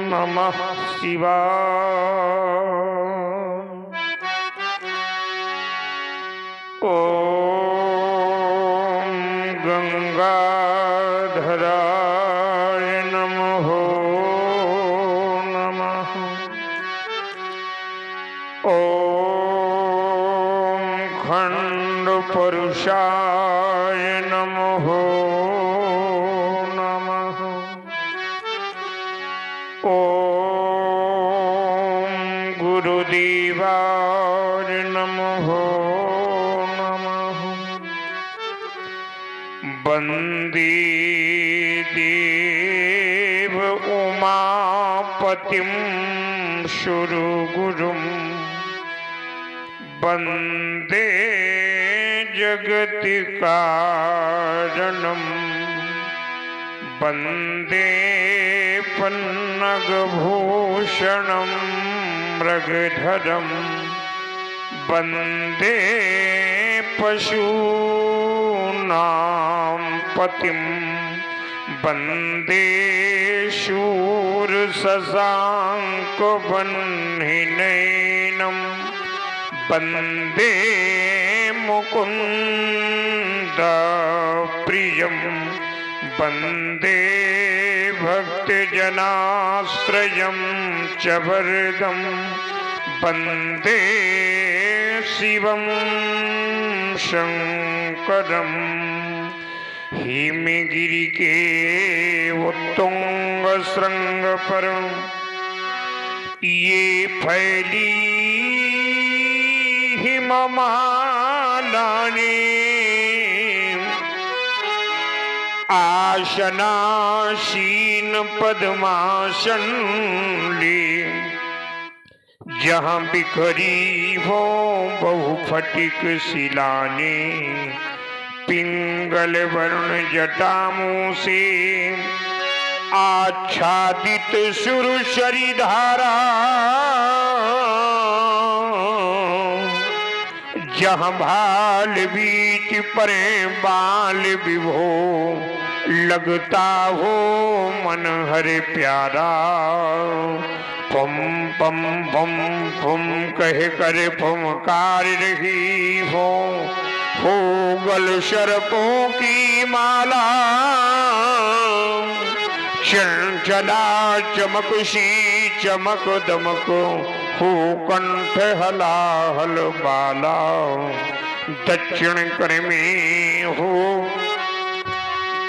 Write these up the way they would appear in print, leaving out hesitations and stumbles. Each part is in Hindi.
नमः शिवाय। ओम गंगाधराय नमः नमः। ओम खंड पुरुषाय नमः नमः। ओम गुरुदेवाय नमः नमः। वंदे देव उमापतिं सुरगुरुं। वंदे जगत्कारणं। वंदे पन्नगभूषणं मृगधरं। वंदे पशूनां पतिं। वंदे शूरशशाङ्कवह्निनयनं। वंदे मुकुन्दप्रियं। वंदे भक्तजनाश्रयं च वरदं। वंदे शिवं शंकरं। हिमगिरि के उत्तुंग श्रृंग पर ये फैली हिममालाने। आशनासीन पद्मासन ले। जहाँ बिखरी हो बहुफटिक शिलाने। पिंगल वर्ण जटामों से आच्छादित सुरसरी धारा। जहाँ भाल बीच परे बाल विभो। लगता हो मन हरे प्यारा। फुम पम फुम फुम कह कर फुमकार रही हो। गल शर्पों की माला। चंचला चमक सी चमक दमक हो कंठ हलाहल बाला। दक्षिण कर में हो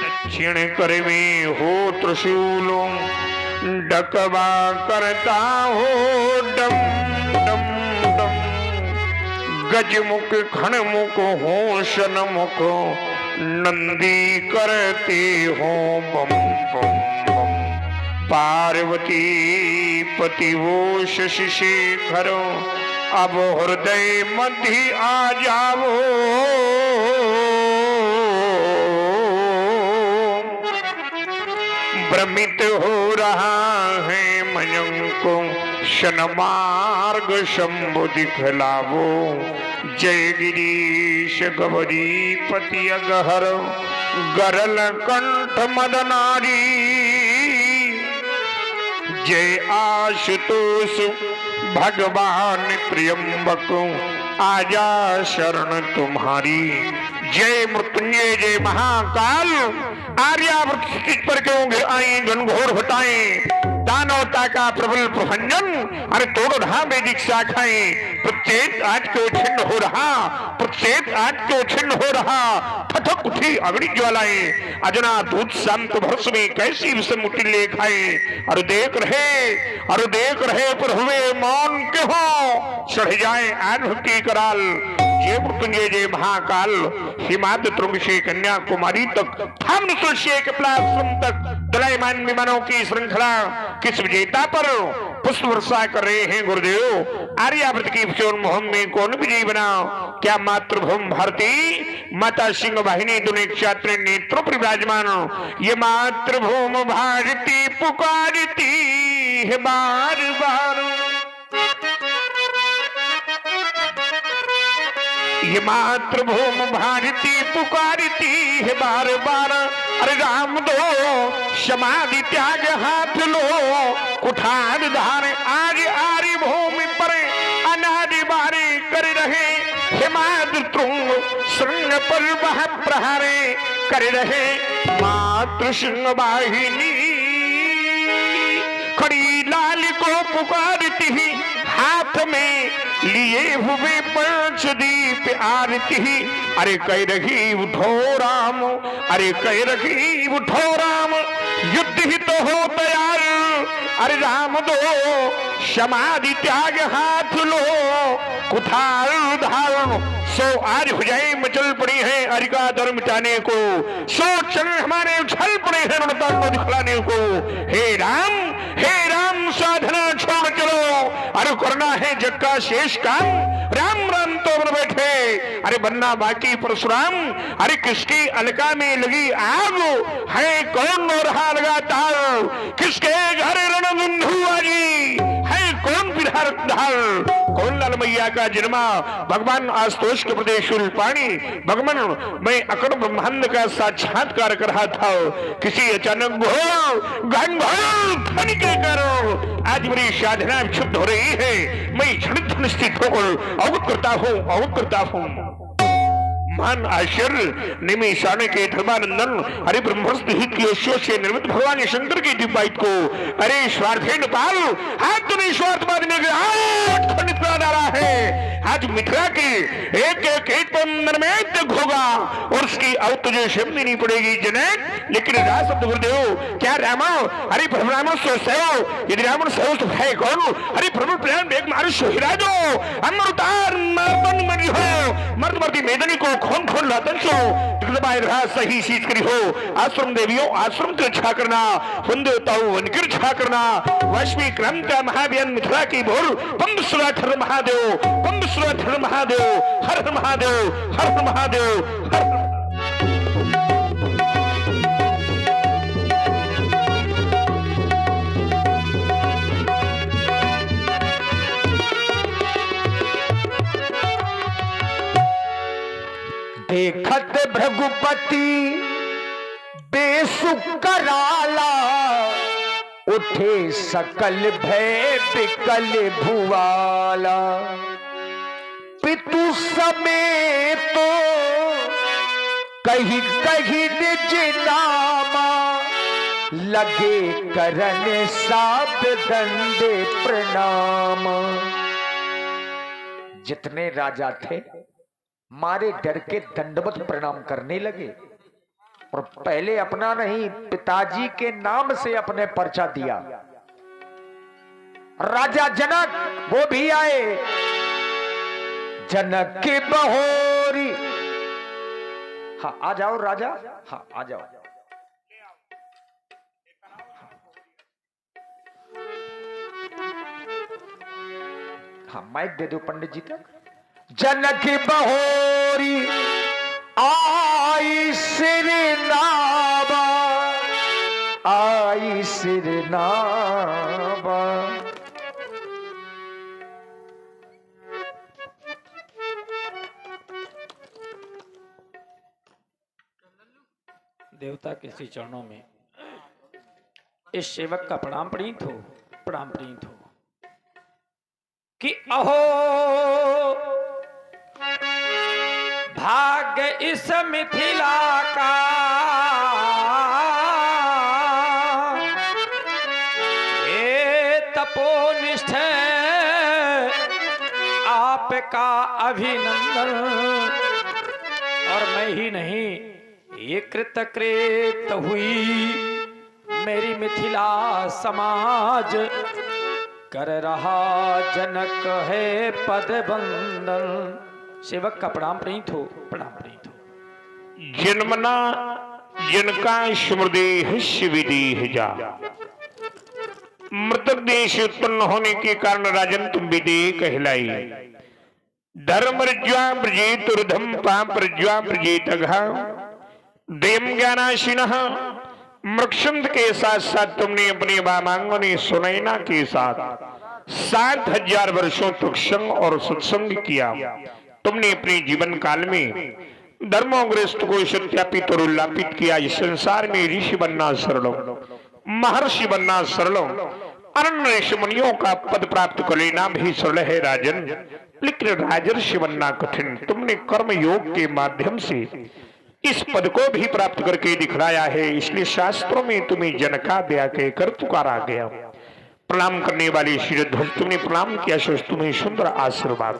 दक्षिण कर में हो त्रिशूलों। डकवा करता हो डम डम डम। गजमुख खणमुख हो शनमुख। नंदी करते हो बम बम बम। पार्वती पति वो शशि शेखर। अब हृदय मध्य आ जाओ। भ्रमित हो रहा है मयंको। शनमार्ग शंभु दिखलावो। जय गिरीश गौरीपति अगहर। गरल कंठ मदनारी। जय आशुतोष भगवान त्र्यंबक। आजा शरण तुम्हारी। जय मृत्युंजय जय महाकाल। आर्यावर्त पर क्यों आई घनघोर घटाएं। दानवता का प्रबल प्रभंजन। अरे तोड़ रहा वैदिक शाखाएं। प्रत्येक आज क्यों छिन्न हो रहा। प्रत्येक आज क्यों छिन्न हो रहा। थथक उठी अग्नि ज्वालाएं। अजना दूध शांत भरस में कैसी विषम उटिल्ले खाए। अरे देख रहे पर हुए मौन क्यों। चढ़ जाए आज भक्ति कराल। जय मृत्युंजय जय महाकाल। हिमाद तुंग से कन्याकुमारी तक। हम से कपिलाश्रम तक दलायमान विमानों की श्रृंखला किस विजेता पर पुष्प वर्षा कर रहे हैं गुरुदेव। आर्यावर्त की मुहिम में कौन विजयी बना। क्या मातृभूमि भारती माता सिंह वाहिनी दुनिया क्षात्र नेत्रों पर विराजमान। ये मातृभूमि भारती पुकारती है बार बार। ये मातृभूमि भारती पुकारती है बार बार। अरे राम दो समाधि त्याग हाथ लो, कुठार धारे आज आरी भूमि पर अनादि बारी कर रहे, हिमाद तुंग श्रृंग पर वह प्रहारे कर रहे, मातृ सिंह वाहिनी खड़ी लाल को पुकारती, हाथ में लिए हुए पंच दीप आरती। अरे कह रही उठो राम, अरे कह रही उठो राम, युद्ध ही तो हो तैयार। अरे राम दो समाधि त्याग हाथ लो, कुठार धारण सो आज भुजाएं मचल पड़ी हैं अरिका दर मिटाने को, सो चरण हमारे उछल पड़े हैं रणता को दिखलाने को। हे राम साधना छोड़ चलो, अरे करना है जग का शेष काम, राम राम तो बन बैठे, अरे बनना बाकी परशुराम। अरे किसकी अलका में लगी आग है, कौन हो रहा लगातार, किसके घर रणबंधु आजी है, कौन बिहार कौन लाल मैया का जन्मा, भगवान आशुतोष के प्रदेश पानी, भगवान मैं अकड़ ब्रह्मांड का साक्षात्कार कर रहा था, किसी अचानक के करो आज मेरी साधना क्षुब्ध हो रही है, मैं क्षणिक निश्चित होकर अवगत करता हूँ। महान आश्चर्य निमिषाने के धर्मानंदन अरे ब्रह्मस्थ हित की ओशो से निर्मित भगवान शंकर की दिव्यायत को अरे स्वार्थे नेपाल हाथ तो नहीं स्वार्थवाद में डाला है। आज मिथिला की एक एक बंधन में तक होगा और उसकी अब तुझे शब्द नहीं पड़ेगी जनक, लेकिन राज शब्द गुरुदेव क्या रामा, अरे ब्राह्मण सो यदि रावण सो तो है कौन, अरे प्रभु प्रेम एक मारू सोहिराजो अमृतार मर्दन हो मर्द मर्दी मेदनी को खोन खोन लातन सो रहा सही सीज करी हो। आश्रम देवियों आश्रम को छा करना, वन देवताओं वनकर छा करना, वैश्वी क्रांति महाभियान मिथिला की भोर पंबसुराधर महादेव पंबसुराधर महादेव, हर हर महादेव, हर हर महादेव, हर देखत भृगुपति बेसुख कराला, उठे सकल भय बिकल भुआला, पितु समेत तो कही कही निज नामा, लगे करन साध दंडे प्रणाम। जितने राजा थे मारे डर के दंडवत प्रणाम करने लगे और पहले अपना नहीं पिताजी के नाम से अपने पर्चा दिया। राजा जनक वो भी आए, जनक की बहोरी, हाँ आ जाओ राजा, हाँ आ जाओ। हाँ माइक दे दो पंडित जी तक। जनक बहोरी आई सिर नावा, आई सिर नावा, देवता के श्री चरणों में इस सेवक का प्रणाम प्रणीत हो, प्रणाम प्रणीत हो कि अहो भाग्य इस मिथिला का, ये तपोनिष्ठ आपका अभिनंदन, और मैं ही नहीं ये कृतकृत हुई मेरी मिथिला समाज, कर रहा जनक है पद बंदन। सेवक का प्रणाम प्रणीत हो, प्रणाम प्रणीत हो। जन्मना जनका स्मृति शिविदी जा, मृतक देश उत्पन्न होने के कारण राजन तुम विदे कहलाई, धर्म रज्वा प्रजेत ऊर्धम पाप रज्वा प्रजेत अघा, देम ज्ञानाशिनः मृक्षंत के साथ साथ तुमने अपने वामांगने सुनैना के साथ 7000 वर्षों तक संग और सत्संग किया। तुमने अपने जीवन काल में धर्मोग्रस्त को सत्यापित और उल्लापित किया। इस संसार में ऋषि बनना सरल, महर्षि बनना सरल, अरण्य ऋषि मुनियों का पद प्राप्त कर लेना भी सरल है राजन, लेकिन राजर्षि बनना कठिन। तुमने कर्म योग के माध्यम से इस पद को भी प्राप्त करके दिखलाया है, इसलिए शास्त्रों में तुम्हें जनका दया कहकर पुकारा गया। प्रणाम करने वाले शिरध्वज, तुमने प्रणाम किया, सोच तुम्हें सुंदर आशीर्वाद।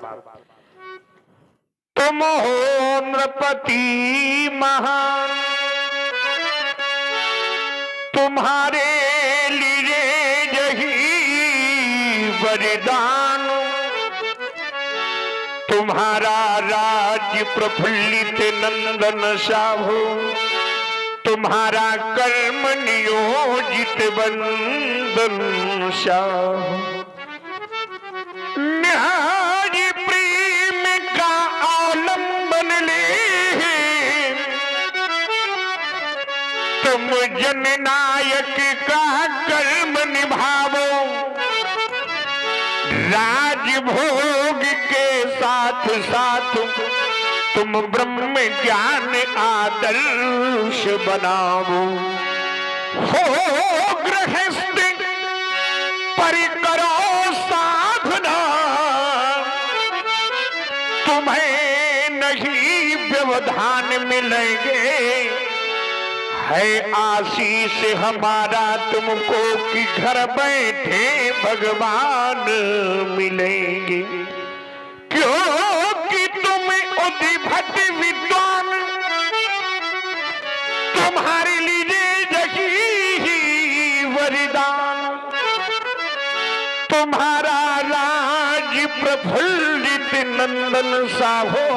तुम हो नृपति महान, तुम्हारे लिए यही वरदान, तुम्हारा राज्य प्रफुल्लित नंदन साहू, तुम्हारा कर्म नियोजित बंदन साहू। न्याय प्रेम का अवलंबन ले तुम जननायक का कर्म निभावो, राजभोग के साथ साथ तुम ब्रह्म ज्ञान आदर्श बनाओ। हो गृहस्थ पर करो साधना, तुम्हें नहीं व्यवधान मिलेंगे, है आशीष हमारा तुमको कि घर बैठे भगवान मिलेंगे। क्योंकि तुम उद्भट विद्वान, तुम्हारे लिए यही वरदान, तुम्हारा राज प्रफुल्लित नंदन साहो,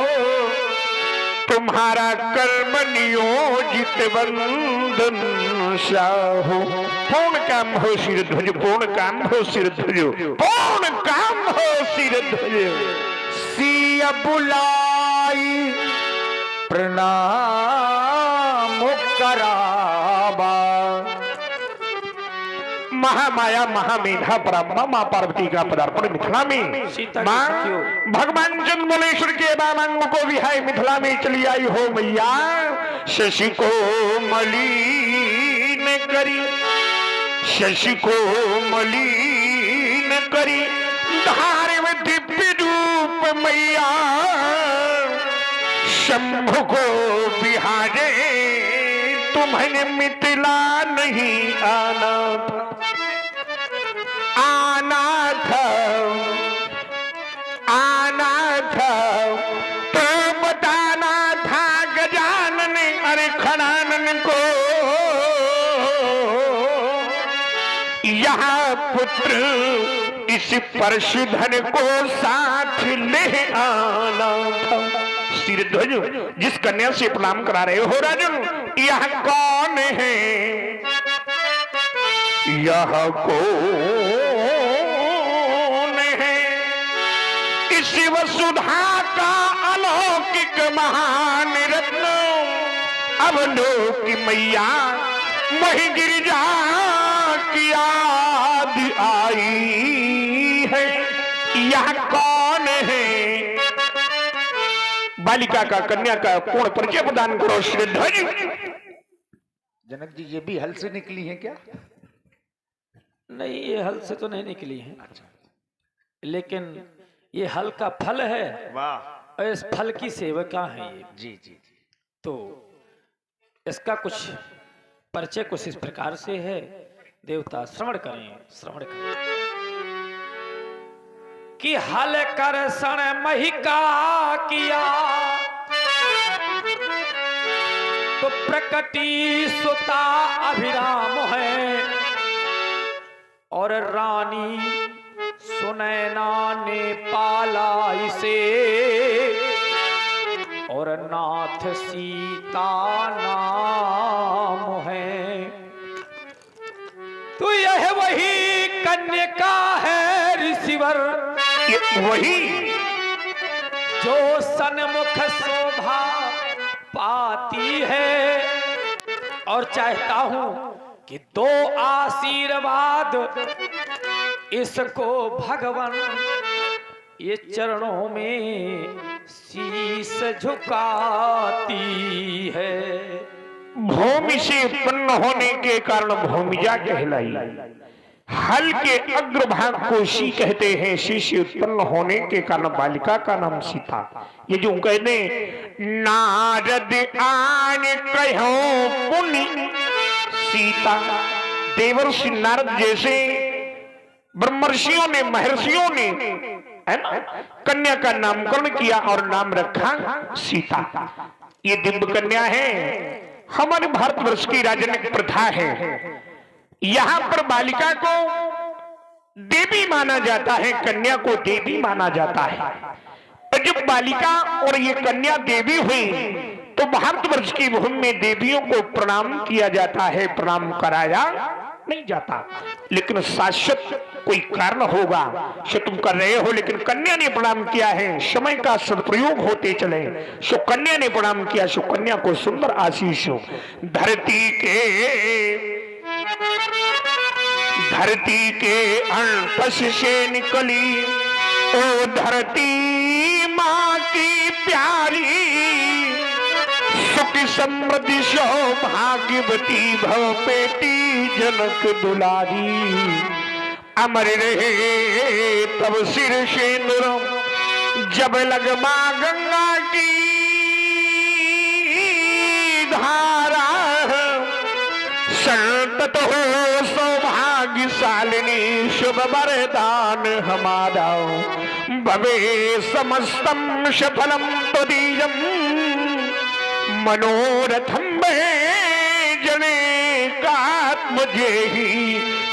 तुम्हारा कर्म नियोजित बंदन साहू। पूर्ण काम हो शिरध्वज, पूर्ण काम हो शिरध्वज, पूर्ण काम हो शिरध्वज। सिया बुलाई प्रणाम कराबा, महामाया महामेधा परमा मां पार्वती का पदार्पण मिथिला में। मां भगवान चंद्रमलेश्वर के बामांग को विहाय मिथिला में चली आई हो मैया। शशि को मलिन करी, शशि को मलिन करी, धारे में दिव्य रूप मैया, शंभु को बिहारे तुम्हें मिथिला नहीं आना था, आना था, आना था, तो बताना था गजानन अरे खड़ानन को, यहाँ पुत्र इस परशुधन को साथ ले आना था। शिरध्वज, जिस कन्या से प्रणाम करा रहे हो राजन, यह कौन है, यह कौन है? इस वसुधा का अलौकिक महान रत्न, अवलोक मैया वही गिरिजा की याद आई है। यह कौन है? बालिका का, कन्या का पूर्ण परिचय प्रदान करो शिरध्वज। जनक जी, ये भी हल से निकली है क्या? नहीं, ये हल से तो नहीं निकली है। अच्छा। लेकिन ये हल का फल है। वाह। और इस फल की सेवका है ये। जी जी जी। तो इसका कुछ परिचय कुछ इस प्रकार से है, देवता श्रवण करें, श्रवण करें कि हल कर सण महिका किया, तो प्रकटी सुता अभिराम है, और रानी सुनैना ने पाला इसे, और नाथ सीता नाम है। तो यह वही कन्या है ऋषिवर, वही जो सन्मुख शोभा पाती है, और चाहता हूं कि दो आशीर्वाद इसको भगवान ये चरणों में शीश झुकाती है। भूमि से उत्पन्न होने के कारण भूमिजा कहलाई। हल के अग्रभाग को शी कहते हैं। शी से उत्पन्न होने के कारण बालिका का नाम सीता। ये जो कहते नारद आन कहो पुनि सीता, देवर्षि नारद जैसे ब्रह्मर्षियों ने महर्षियों ने है ना कन्या का नामकरण किया और नाम रखा सीता। ये दिव्य कन्या है। हमारे भारतवर्ष की राजनीतिक प्रथा है, यहां पर बालिका को देवी माना जाता है, कन्या को देवी माना जाता है। तो जब बालिका और ये कन्या देवी हुई तो भारतवर्ष की भूमि में देवियों को प्रणाम किया जाता है, प्रणाम कराया नहीं जाता। लेकिन शाश्वत कोई कारण होगा जो तुम कर रहे हो, लेकिन कन्या ने प्रणाम किया है। समय का सदुपयोग होते चले, सो कन्या ने प्रणाम किया, सो कन्या को सुंदर आशीष हो। धरती के अंतस से निकली ओ धरती माँ की प्यारी, सुख समृद्धि सौभाग्यवती भव पेटी जनक दुलारी। अमर रहे तब सिर सिंदूर जब लगमा गंगा की धारा, संतत हो सौभाग्यशालिनी शुभ वरदान हमारा। भवे समस्तम सफलम तदीयम मनोरथम जने कात्मजे ही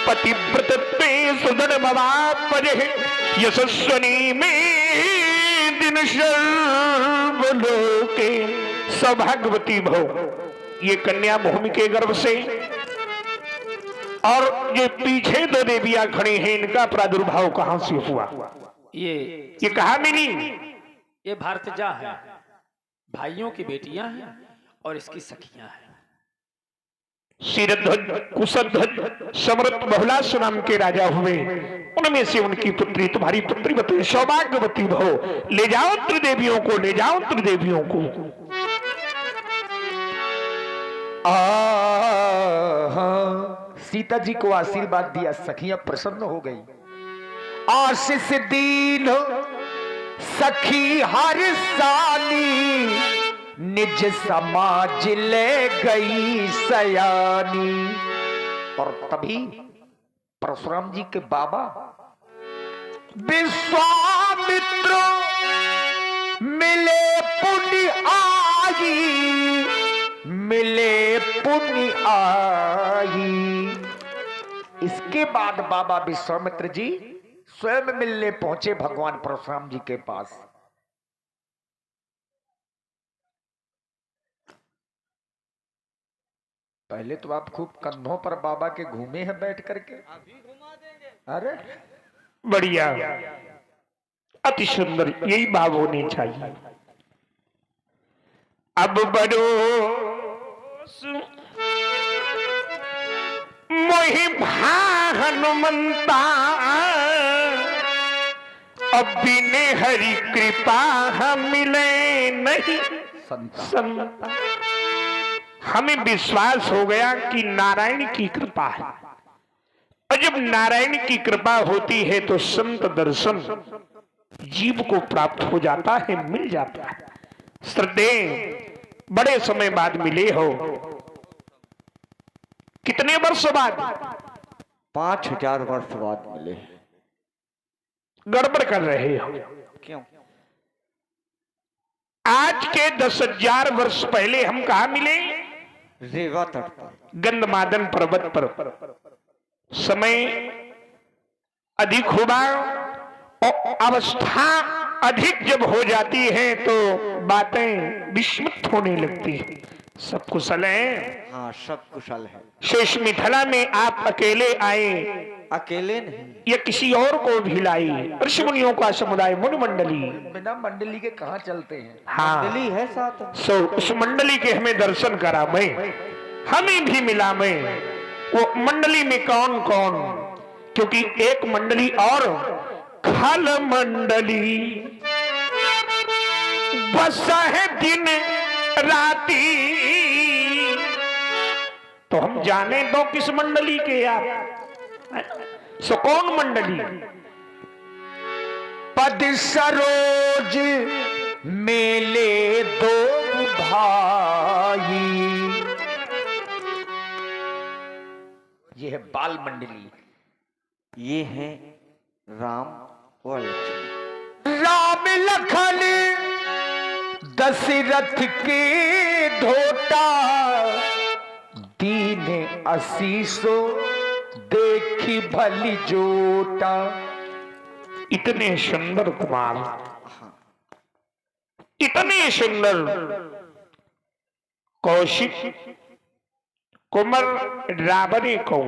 पतिव्रतत्वे सुदृढ़ भवापजे यशस्वनी में दिन सर्वलोके सौभाग्यवती भव। ये कन्या भूमि के गर्भ से, और ये पीछे दो देवियां खड़ी हैं, इनका प्रादुर्भाव कहां से हुआ? ये कहा मिली? ये भारतजा है, भाइयों की बेटियां हैं और इसकी सखियां हैं। शीरध्वज, कुशध्वज, समृत बहुलास नाम के राजा हुए, उनमें से उनकी पुत्री तुम्हारी पुत्री बतई सौभाग्यवती भव। ले जाओ त्रिदेवियों को, ले जाओ त्रिदेवियों को। सीता जी को आशीर्वाद दिया, सखियां प्रसन्न हो गई। आशीष दीन सखी हर साली, निज समाज ले गई सयानी। और तभी परशुराम जी के बाबा विश्वामित्र मिले पुण्य आई, मिले पुण्य आई। इसके बाद बाबा विश्वामित्र जी स्वयं मिलने पहुंचे भगवान परशुराम जी के पास। पहले तो आप खूब कंधों पर बाबा के घूमे हैं बैठ करके। अरे बढ़िया, अति सुंदर, यही भाव होने चाहिए। अब बड़ो मोहि भा हनुमंता, अब बिने हरि कृपा मिले नहीं संता। हमें विश्वास हो गया कि नारायण की कृपा है, और जब नारायण की कृपा होती है तो संत दर्शन जीव को प्राप्त हो जाता है, मिल जाता है। श्रद्धे बड़े समय बाद मिले हो। कितने वर्ष बाद? 5000 वर्ष बाद मिले। गड़बड़ कर रहे हो। क्यों? आज के 10,000 वर्ष पहले हम कहा मिले? रेवा तट पर, गंधमादन पर्वत पर। समय अधिक हुआ और अवस्था अधिक जब हो जाती है तो बातें विस्मित होने लगती है। सब कुशल है? हाँ, सब कुशल है। शेष मिथिला में आप अकेले आए? अकेले नहीं, या किसी और को भी लाई? ऋषि मुनियों का समुदाय, मुनि मंडली। बिना मंडली के कहाँ चलते हैं? हाँ, मंडली है साथ। सो उस मंडली के हमें दर्शन करा मैं, हमें भी मिला मैं। वो मंडली में कौन कौन? क्योंकि एक मंडली और खल मंडली, बस है दिन राती। तो हम जाने दो किस मंडली के आप, सो कौन मंडली? पद सरोज मेले दो भाई, ये है बाल मंडली। ये है राम और लक्ष्मण। राम लखन दशरथ के धोता, दीन असीसो देखी भली जोटा। इतने सुंदर कुमार, इतने सुंदर कौशिक कुमार रावणी को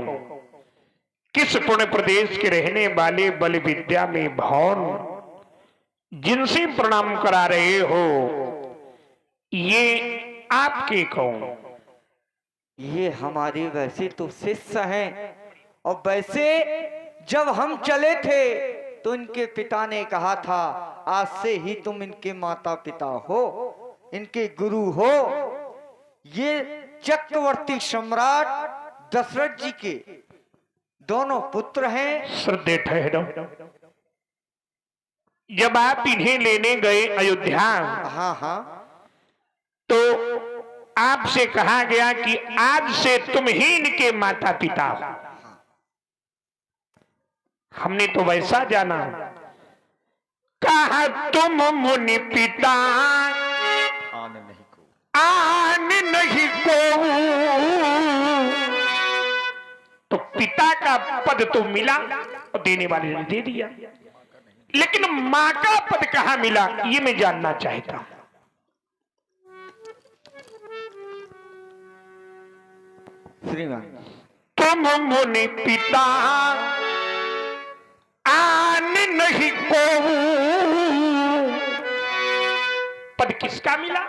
किस पुण्य प्रदेश के रहने वाले बल विद्या में भौन जिनसे प्रणाम करा रहे हो, ये आपके कौन? ये हमारे वैसे तो शिष्य हैं, और वैसे जब हम चले थे तो इनके पिता ने कहा था आज से ही तुम इनके माता पिता हो, इनके गुरु हो। ये चक्रवर्ती सम्राट दशरथ जी के दोनों पुत्र हैं। श्रद्धे ठहरो, जब आप इन्हें लेने गए अयोध्या, हाँ हाँ, तो आपसे कहा गया कि आज से तुम ही इनके माता पिता हो। हमने तो वैसा जाना, कहा तुम मुनि पिता आन नहीं को, तो पिता का पद तो मिला और देने वाले ने दे दिया, लेकिन मां का पद कहां मिला ये मैं जानना चाहता हूं। श्रीमान, तुम मुनि पिता आन नहीं को, पद किसका मिला?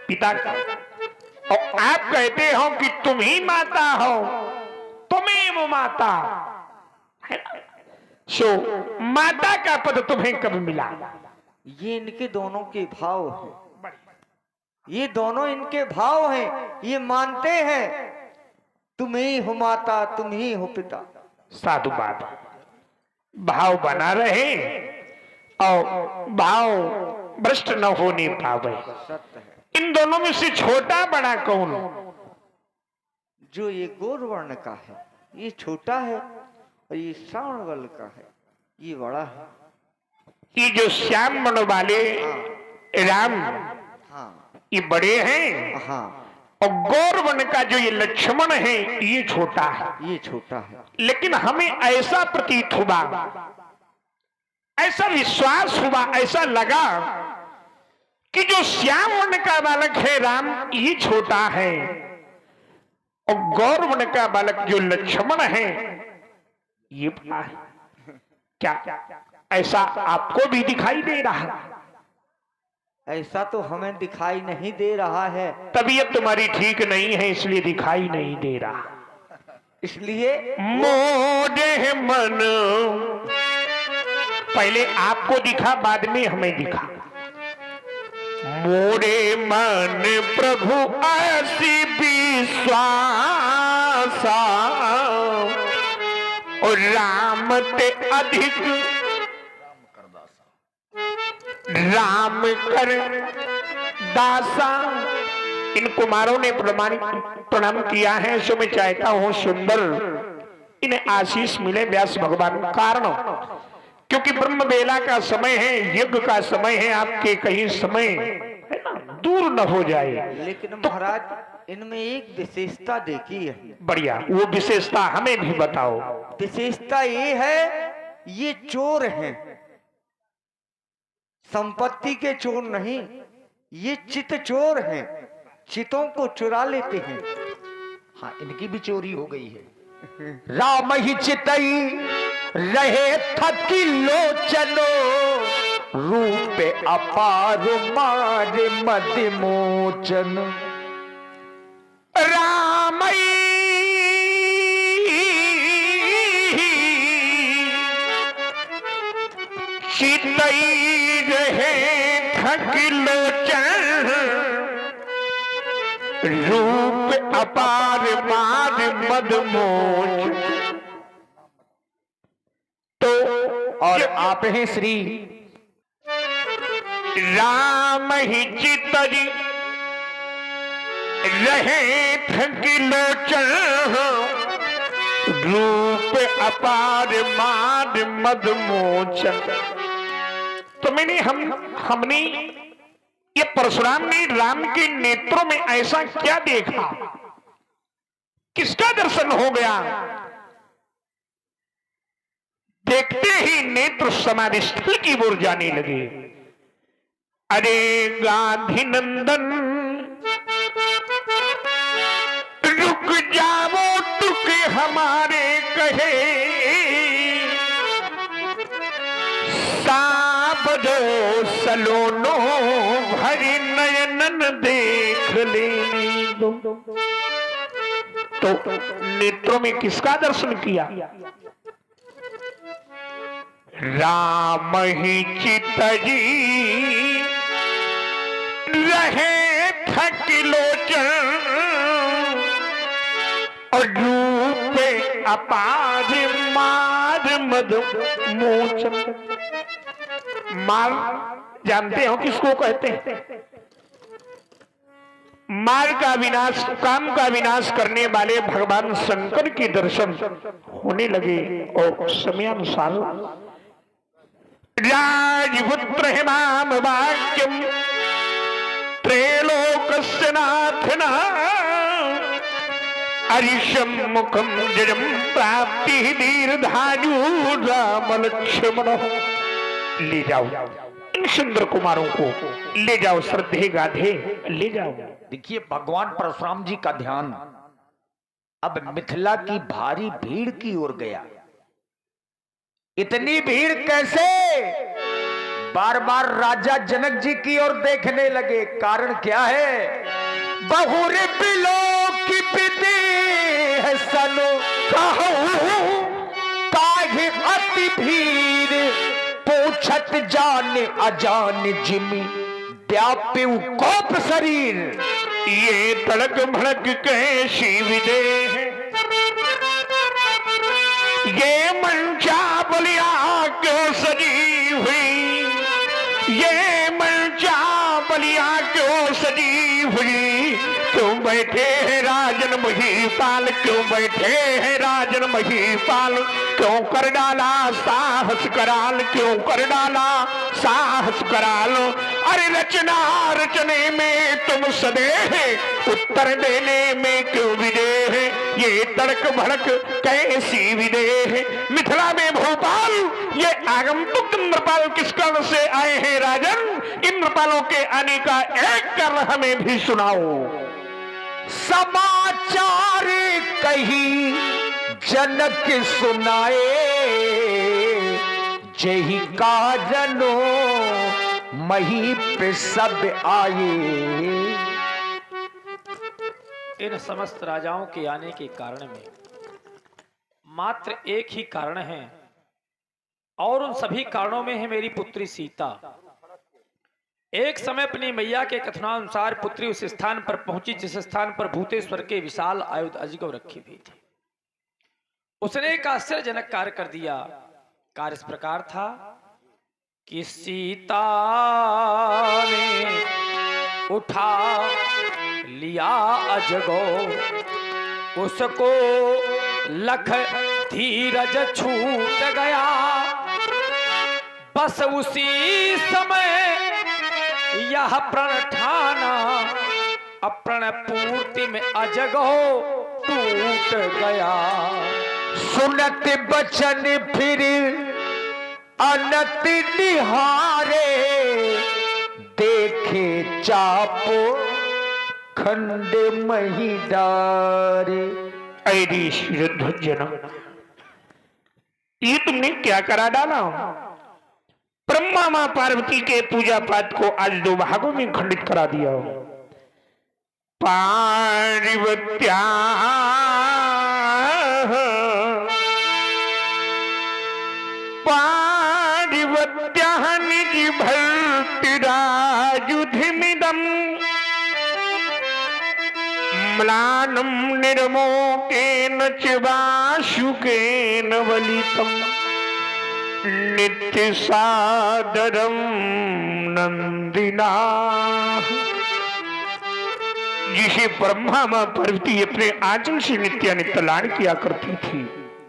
पिता का। और आप कहते हो कि तुम ही माता हो, तुम्हें वो माता है ना? सो माता का पद तुम्हें कब मिला? ये इनके दोनों के भाव हैं, ये दोनों इनके भाव हैं। ये मानते हैं तुम ही हो माता, तुम ही हो पिता। साधु बात, भाव बना रहे और भाव भ्रष्ट न होने पावे। सत्य है। इन दोनों में से छोटा बड़ा कौन? जो ये गौर वर्ण का है ये छोटा है, और ये श्रावण वर्ण का है ये बड़ा है। ये जो श्याम मन वाले राम, हाँ ये बड़े हैं, हाँ, और गौर वर्ण का जो ये लक्ष्मण है ये छोटा है। ये छोटा है। लेकिन हमें ऐसा प्रतीत हुआ, ऐसा विश्वास हुआ, ऐसा लगा कि जो श्याम वर्ण का बालक है राम ये छोटा है, और गौर वर्ण का बालक जो लक्ष्मण है ये बड़ा है। क्या ऐसा आपको भी दिखाई दे रहा है? ऐसा तो हमें दिखाई नहीं दे रहा है। तबीयत तुम्हारी ठीक नहीं है इसलिए दिखाई नहीं दे रहा। इसलिए मोड़े मन, पहले आपको दिखा बाद में हमें दिखा। मोड़े मन प्रभु ऐसी विश्वासा, और राम ते अधिक राम कर दासा। इन कुमारों ने प्रणाम किया है, सो मैं चाहता हूं सुंदर इन्हें आशीष मिले व्यास भगवान। कारण क्योंकि ब्रह्म बेला का समय है, यज्ञ का समय है, आपके कहीं समय है ना दूर न हो जाए। लेकिन महाराज इनमें एक विशेषता देखी है। बढ़िया, वो विशेषता हमें भी बताओ। विशेषता ये है ये चोर हैं, संपत्ति के चोर नहीं, ये चित चोर हैं, चितों को चुरा लेते हैं। हाँ, इनकी भी चोरी हो गई है। राम ही चितई रहे थकी लोचनो, रूप अपार मारे मद मोचन। राम चितई रहे थकिलोचन रूप अपार मार मदमोच। तो और आप हैं श्री राम ही चितरी रहे थकिलोचन रूप अपार मार मदमोचन। तो हमने ये परशुराम ने राम के नेत्रों में ऐसा क्या देखा, किसका दर्शन हो गया? देखते ही नेत्र समाधि स्थल की ओर जाने लगे। अरे गांधी नंदन रुक जाओ तुक हमारे कहे, साबदो सलोनो भरी नयनन देख लेनी दो। तो नेत्रों में किसका दर्शन किया? राम ही चितजी रहे थकिलोचन और रूप अपार मार मद मोचन। मार जानते हो किसको कहते हैं? मार का विनाश, काम का विनाश करने वाले भगवान शंकर के दर्शन होने लगे। और समयानुसार राजपुत्र हेमाम वाक्यम त्रैलोकस्य नाथना अरिशम मुखम जजम प्राप्ति दीर्घायु राम लक्ष्मण। ले जाओ इन सुंदर कुमारों को, ले जाओ श्रद्धे गाधे ले जाओ। देखिए भगवान परशुराम जी का ध्यान अब मिथिला की भारी भीड़ की ओर गया। इतनी भीड़ कैसे? बार बार राजा जनक जी की ओर देखने लगे। कारण क्या है? बहुर बिलो की पिते है सनो कहूं काहे अति भीड़, पूछत जाने अजान जिमी व्यापी कोप शरीर। ये तड़क भड़क कैसी विदेह, ये मंचा बलिया क्यों सजी हुई, ये मंचा बलिया क्यों सजी हुई। क्यों बैठे हैं राजन महीपाल, क्यों बैठे हैं राजन महीपाल। क्यों कर डाला साहस कराल, क्यों कर डाला साहस कराल। अरे रचना रचने में तुम सदेह, उत्तर देने में क्यों विदेह। ये तड़क भड़क कैसी विदेह। मिथिला में भोपाल ये आगंतुक इंद्रपाल किस कारण से आए हैं राजन? इंद्रपालों के आने का एक कारण हमें भी सुनाओ। समाचार कही जनक सुनाए, जही काजनो मही पे सब आए। इन समस्त राजाओं के आने के कारण में मात्र एक ही कारण है, और उन सभी कारणों में है मेरी पुत्री सीता। एक समय अपनी मैया के कथनानुसार पुत्री उस स्थान पर पहुंची जिस स्थान पर भूतेश्वर के विशाल आयुध अजगव रखी हुई थी। उसने एक आश्चर्यजनक कार्य कर दिया। कार्य इस प्रकार था कि सीता ने उठा लिया अजगव, उसको लख धीरज छूट गया। बस उसी समय यह प्रण ठाना, अप्रण पूर्ति में अजगो टूट गया। सुनत बचन फिर अनत निहारे, देखे चापो खंड मही डारे। ऐरी श्रीध्वजन, ये तुमने क्या करा डाला? ब्रह्मा मां पार्वती के पूजा पाठ को आज दो भागों में खंडित करा दिया। पार्वत्या पार्वत्या निज भर्तृराज, म्लानं निर्मोकेन च वासुकेन वलितं नित्यसादरं नंदिना। जिसे ब्रह्मा मां पार्वती अपने आंचल से नित्यानित्य लाड़ किया करती थी,